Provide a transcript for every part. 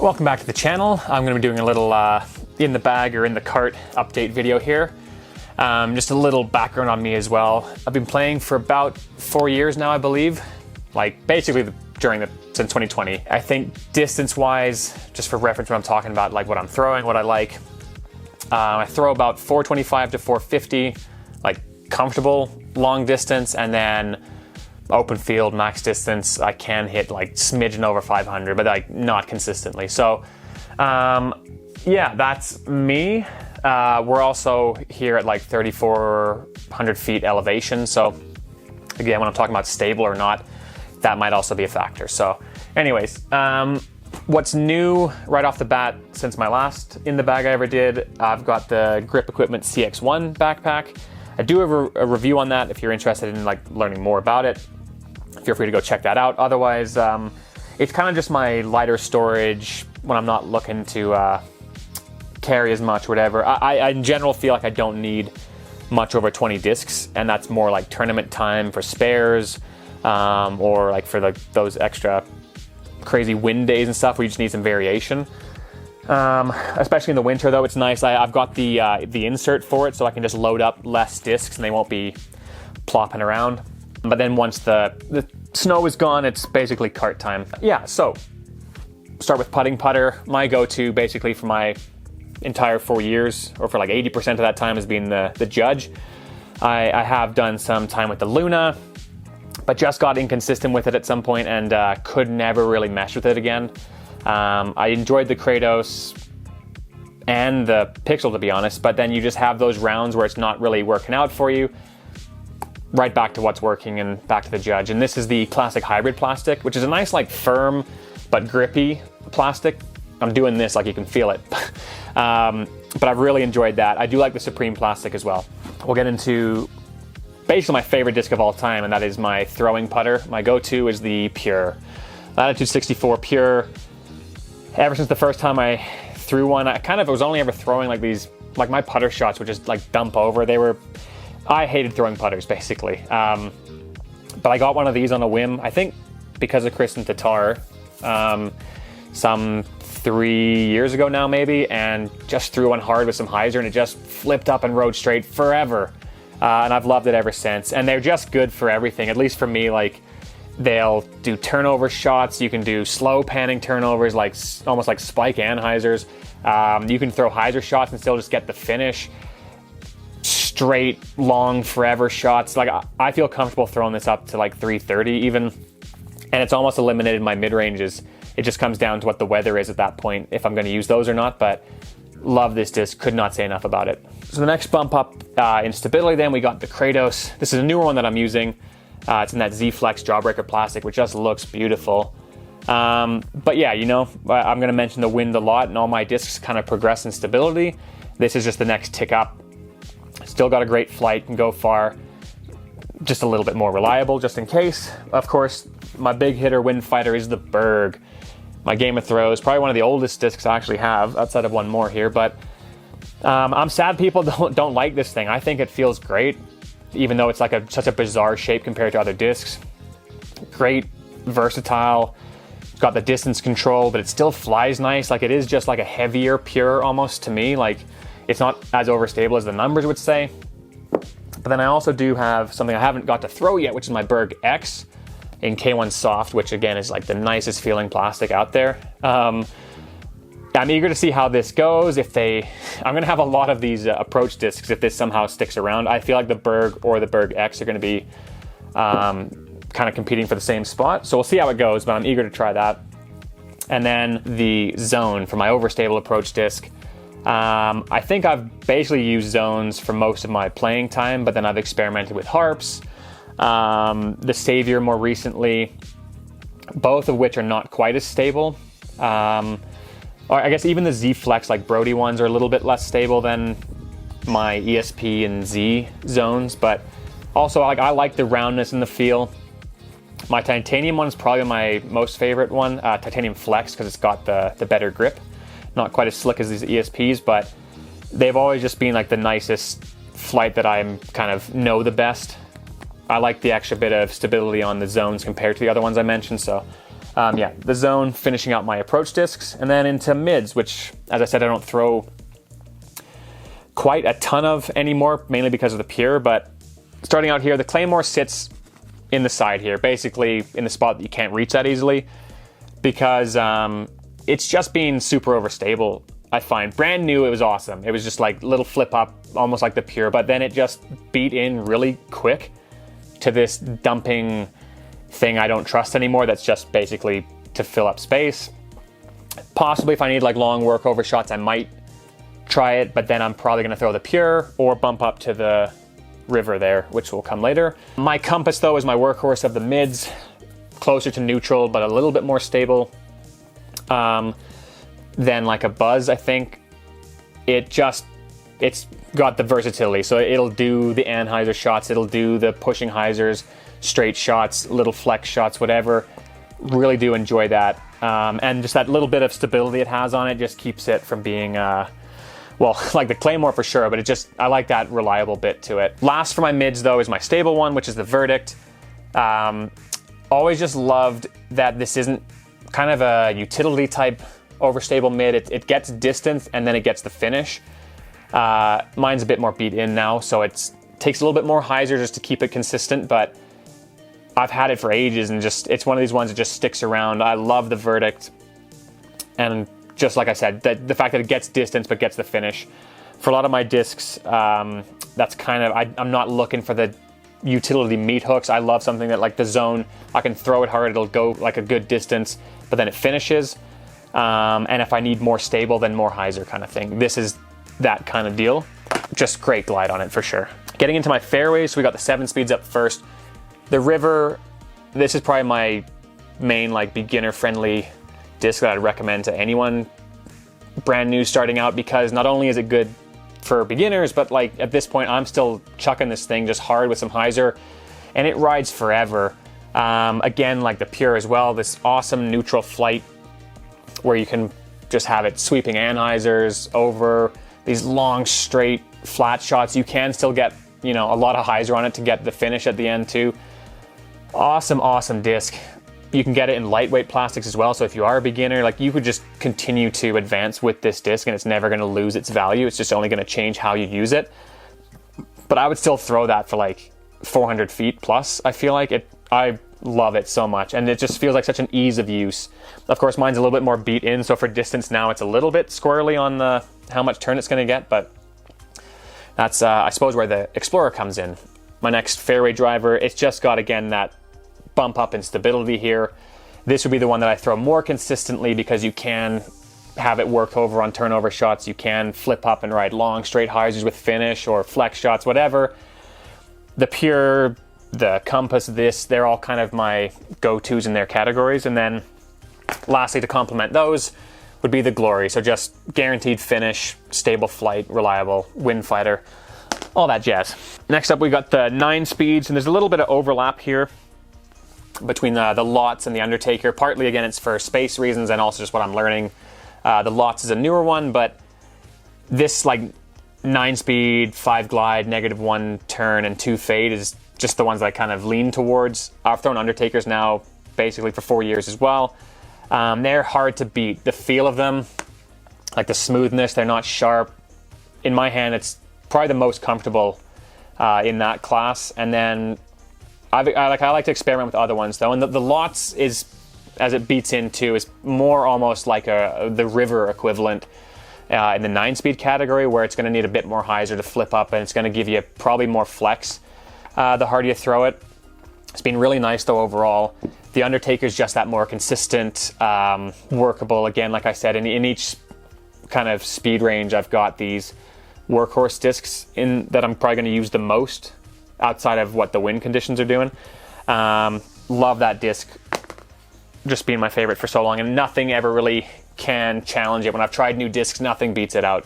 Welcome back to the channel. I'm going to be doing a little in the bag or in the cart update video here. Just a little background on me as well. I've been playing for about 4 years now, I believe. Like basically since 2020. I think distance-wise, just for reference when I'm talking about like what I'm throwing, what I like, I throw about 425 to 450, like comfortable long distance, and then open field max distance I can hit like smidgen over 500, but like not consistently. So yeah, that's me. We're also here at like 3,400 feet elevation, so again, when I'm talking about stable or not, that might also be a factor. So anyways, what's new right off the bat since my last in the bag I ever did, I've got the Grip Equipment CX1 backpack. I do have a review on that. If you're interested in like learning more about it, feel free to go check that out. Otherwise, it's kind of just my lighter storage when I'm not looking to carry as much, whatever. I in general feel like I don't need much over 20 discs, and that's more like tournament time for spares, or like for those extra crazy wind days and stuff where you just need some variation. Especially in the winter though, it's nice. I've got the insert for it, so I can just load up less discs and they won't be plopping around. But then once the snow is gone, it's basically cart time. Yeah, so start with putting putter. My go-to basically for my entire 4 years, or for like 80% of that time, has been the Judge. I have done some time with the Luna, but just got inconsistent with it at some point and could never really mesh with it again. I enjoyed the Kratos and the Pixel, to be honest, but then you just have those rounds where it's not really working out for you. Right back to what's working and back to the Judge. And this is the classic hybrid plastic, which is a nice, like, firm but grippy plastic. I'm doing this like you can feel it. But I've really enjoyed that. I do like the Supreme plastic as well. We'll get into basically my favorite disc of all time, and that is my throwing putter. My go-to is the Pure. Latitude 64 Pure. Ever since the first time I threw one, I was only ever throwing like these, like my putter shots would just like dump over. I hated throwing putters, basically. But I got one of these on a whim, I think because of Chris and Tatar, some 3 years ago now maybe, and just threw one hard with some hyzer and it just flipped up and rode straight forever. And I've loved it ever since. And they're just good for everything, at least for me. Like, they'll do turnover shots, you can do slow panning turnovers, like almost like spike and hyzers. You can throw hyzer shots and still just get the finish. Straight, long, forever shots. Like, I feel comfortable throwing this up to like 330 even, and it's almost eliminated my mid-ranges. It just comes down to what the weather is at that point, if I'm going to use those or not, but love this disc, could not say enough about it. So the next bump up in stability then, we got the Kratos. This is a newer one that I'm using. It's in that Z-Flex Jawbreaker plastic, which just looks beautiful. But yeah, you know, I'm going to mention the wind a lot, and all my discs kind of progress in stability. This is just the next tick up. Still got a great flight, can go far, just a little bit more reliable just in case. Of course, my big hitter wind fighter is the Berg. My Game of Throws, probably one of the oldest discs I actually have, outside of one more here, but I'm sad people don't like this thing. I think it feels great, even though it's like such a bizarre shape compared to other discs. Great, versatile, it's got the distance control, but it still flies nice. Like, it is just like a heavier Pure almost to me. Like, it's not as overstable as the numbers would say. But then I also do have something I haven't got to throw yet, which is my Berg X in K1 Soft, which again is like the nicest feeling plastic out there. I'm eager to see how this goes. I'm going to have a lot of these approach discs if this somehow sticks around. I feel like the Berg or the Berg X are going to be kind of competing for the same spot. So we'll see how it goes, but I'm eager to try that. And then the Zone for my overstable approach disc. I think I've basically used zones for most of my playing time, but then I've experimented with harps, the Savior more recently, both of which are not quite as stable. Or I guess even the Z-Flex, like Brody ones, are a little bit less stable than my ESP and Z zones, but also I like the roundness and the feel. My titanium one is probably my most favorite one, Titanium Flex, because it's got the better grip. Not quite as slick as these ESPs, but they've always just been like the nicest flight that I'm kind of know the best. I like the extra bit of stability on the zones compared to the other ones I mentioned, so Yeah, the zone, finishing out my approach discs, and then into mids, which, as I said, I don't throw quite a ton of anymore, mainly because of the pure, but starting out here, the Claymore sits in the side here, basically in the spot that you can't reach that easily, because it's just being super overstable, I find. Brand new, it was awesome. It was just like little flip up, almost like the pure, but then it just beat in really quick to this dumping thing I don't trust anymore, that's just basically to fill up space. Possibly if I need like long workover shots, I might try it, but then I'm probably gonna throw the pure or bump up to the river there, which will come later. My compass though is my workhorse of the mids, closer to neutral, but a little bit more stable than like a Buzz, I think. It's got the versatility, so it'll do the anhyzer shots, it'll do the pushing hyzers, straight shots, little flex shots, whatever. Really do enjoy that. And just that little bit of stability it has on it just keeps it from being, well, like the Claymore for sure, but I like that reliable bit to it. Last for my mids though is my stable one, which is the Verdict. Always just loved that this isn't kind of a utility type overstable mid. It gets distance and then it gets the finish. Mine's a bit more beat in now, so it takes a little bit more hyzer just to keep it consistent, but I've had it for ages and it's one of these ones that just sticks around. I love the Verdict, and just like I said, the fact that it gets distance but gets the finish. For a lot of my discs, that's kind of, I'm not looking for the utility meat hooks. I love something that, like the zone, I can throw it hard, it'll go like a good distance, but then it finishes. And if I need more stable, then more hyzer kind of thing. This is that kind of deal. Just great glide on it for sure. Getting into my fairways, so we got the 7 speeds up first. The River, this is probably my main like beginner friendly disc that I'd recommend to anyone brand new starting out, because not only is it good for beginners, but like at this point I'm still chucking this thing just hard with some hyzer and it rides forever. Again, like the Pure as well, this awesome neutral flight where you can just have it sweeping anhyzers over these long straight flat shots. You can still get, you know, a lot of hyzer on it to get the finish at the end too. Awesome disc. You can get it in lightweight plastics as well, so if you are a beginner, like you could just continue to advance with this disc and it's never going to lose its value. It's just only going to change how you use it. But I would still throw that for like 400 feet plus. I feel like it. I love it so much, and it just feels like such an ease of use. Of course, mine's a little bit more beat in, so for distance now it's a little bit squirrely on the how much turn it's going to get, but that's I suppose where the Explorer comes in. My next fairway driver, it's just got again that bump up in stability here. This would be the one that I throw more consistently because you can have it work over on turnover shots. You can flip up and ride long straight hyzers with finish or flex shots, whatever. The Pure, the Compass, they're all kind of my go-tos in their categories. And then lastly, to complement those would be the Glory. So just guaranteed finish, stable flight, reliable, wind fighter, all that jazz. Next up, we got the 9 speeds, and there's a little bit of overlap here between the Lots and the Undertaker. Partly, again, it's for space reasons and also just what I'm learning. The Lots is a newer one, but this like 9 speed, 5 glide, -1 turn, and 2 fade is just the ones that I kind of lean towards. I've thrown Undertakers now basically for 4 years as well. They're hard to beat. The feel of them, like the smoothness, they're not sharp. In my hand, it's probably the most comfortable in that class. And then I like to experiment with other ones though. And the Lots is, as it beats into, is more almost like the River equivalent in the 9-speed category, where it's going to need a bit more hyzer to flip up, and it's going to give you probably more flex the harder you throw it. It's been really nice though overall. The Undertaker is just that more consistent, workable. Again, like I said, in each kind of speed range, I've got these workhorse discs in that I'm probably going to use the most outside of what the wind conditions are doing. Love that disc, just being my favorite for so long, and nothing ever really can challenge it. When I've tried new discs, nothing beats it out.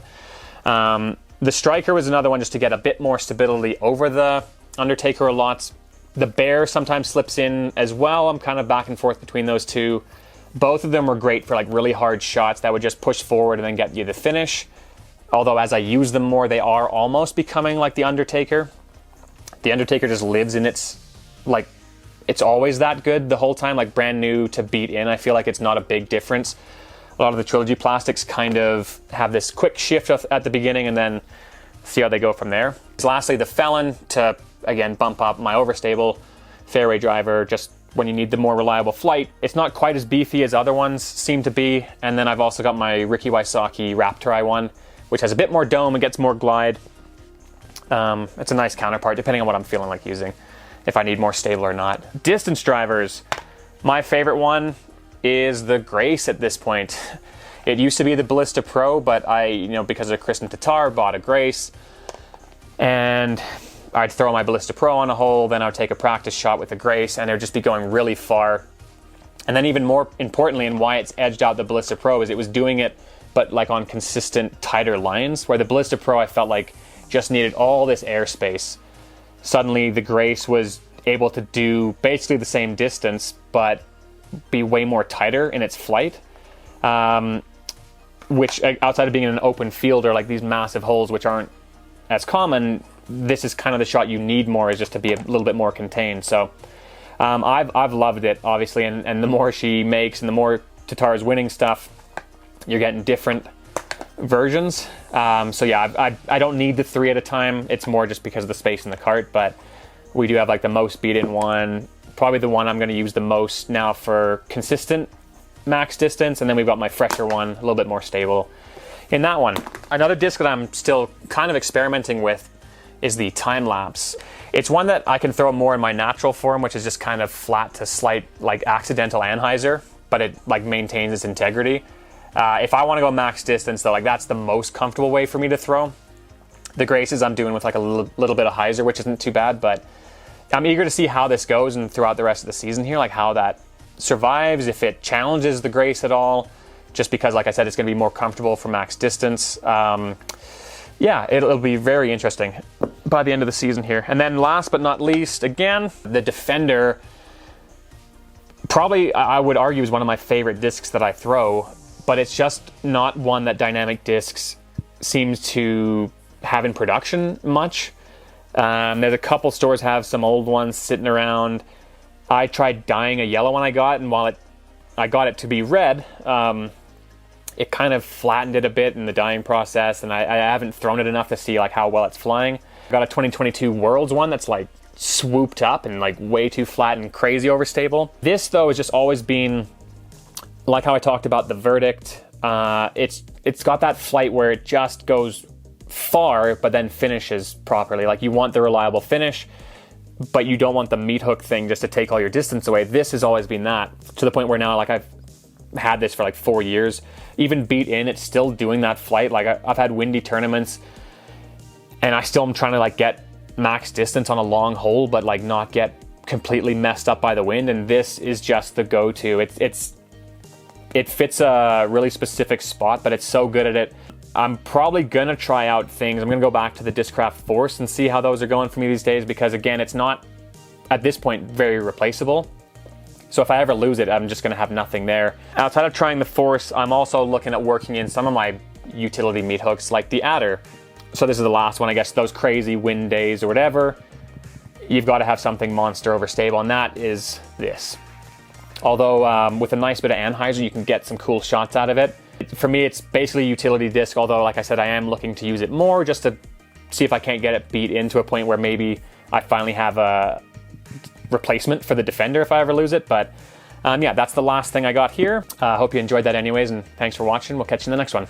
The Striker was another one just to get a bit more stability over the Undertaker a lot. The Bear sometimes slips in as well. I'm kind of back and forth between those two. Both of them were great for like really hard shots that would just push forward and then get you the finish. Although as I use them more, they are almost becoming like the Undertaker. The Undertaker just lives in its like it's always that good the whole time, like brand new to beat in. I feel like it's not a big difference. A lot of the Trilogy plastics kind of have this quick shift at the beginning and then see how they go from there. Lastly, the Felon to, again, bump up my overstable fairway driver, just when you need the more reliable flight. It's not quite as beefy as other ones seem to be. And then I've also got my Ricky Wysocki Raptor I1, which has a bit more dome and gets more glide. It's a nice counterpart, depending on what I'm feeling like using, if I need more stable or not. Distance drivers, my favorite one is the Grace at this point. It used to be the Ballista Pro, but I, because of Chris and Tatar, bought a Grace. And I'd throw my Ballista Pro on a hole, then I'd take a practice shot with the Grace, and it would just be going really far. And then even more importantly, and why it's edged out the Ballista Pro, is it was doing it, but like on consistent, tighter lines, where the Ballista Pro I felt like just needed all this airspace. Suddenly the Grace was able to do basically the same distance, but be way more tighter in its flight. Which, outside of being in an open field or like these massive holes, which aren't as common, this is kind of the shot you need more, is just to be a little bit more contained. So I've loved it, obviously, and the more she makes and the more Tatar's winning stuff, you're getting different versions. So yeah, I don't need the 3 at a time. It's more just because of the space in the cart, but we do have like the most beat-in one, probably the one I'm going to use the most now for consistent max distance, and then we've got my fresher one, a little bit more stable in that one. Another disc that I'm still kind of experimenting with is the time lapse. It's one that I can throw more in my natural form, which is just kind of flat to slight, like accidental anhyzer, but it like maintains its integrity. If I want to go max distance though, like that's the most comfortable way for me to throw. The Graces I'm doing with like a little bit of hyzer, which isn't too bad, but I'm eager to see how this goes and throughout the rest of the season here, like how that survives, if it challenges the Grace at all, just because, like I said, it's going to be more comfortable for max distance. Yeah, it'll be very interesting by the end of the season here. And then last but not least, again, the Defender, probably I would argue is one of my favorite discs that I throw, but it's just not one that Dynamic Discs seems to have in production much. There's a couple stores have some old ones sitting around. I tried dyeing a yellow one I got, and while I got it to be red, it kind of flattened it a bit in the dyeing process, and I haven't thrown it enough to see like how well it's flying. I got a 2022 Worlds one that's like swooped up and like way too flat and crazy overstable. This though has just always been like how I talked about the Verdict. It's got that flight where it just goes far but then finishes properly. Like you want the reliable finish, but you don't want the meat hook thing just to take all your distance away. This has always been that, to the point where now like I've had this for like 4 years. Even beat in, it's still doing that flight. Like I've had windy tournaments and I still am trying to like get max distance on a long hole, but like not get completely messed up by the wind. And this is just the go-to. It fits a really specific spot, but it's so good at it. I'm probably gonna try out things. I'm gonna go back to the Discraft Force and see how those are going for me these days, because again, it's not, at this point, very replaceable. So if I ever lose it, I'm just gonna have nothing there. Outside of trying the Force, I'm also looking at working in some of my utility meat hooks, like the Adder. So this is the last one, I guess, those crazy wind days or whatever. You've gotta have something monster overstable, and that is this. Although with a nice bit of anhyzer, you can get some cool shots out of it. For me, it's basically a utility disc, although like I said, I am looking to use it more just to see if I can't get it beat into a point where maybe I finally have a replacement for the Defender if I ever lose it. But yeah, that's the last thing I got here. I hope you enjoyed that anyways, and thanks for watching. We'll catch you in the next one.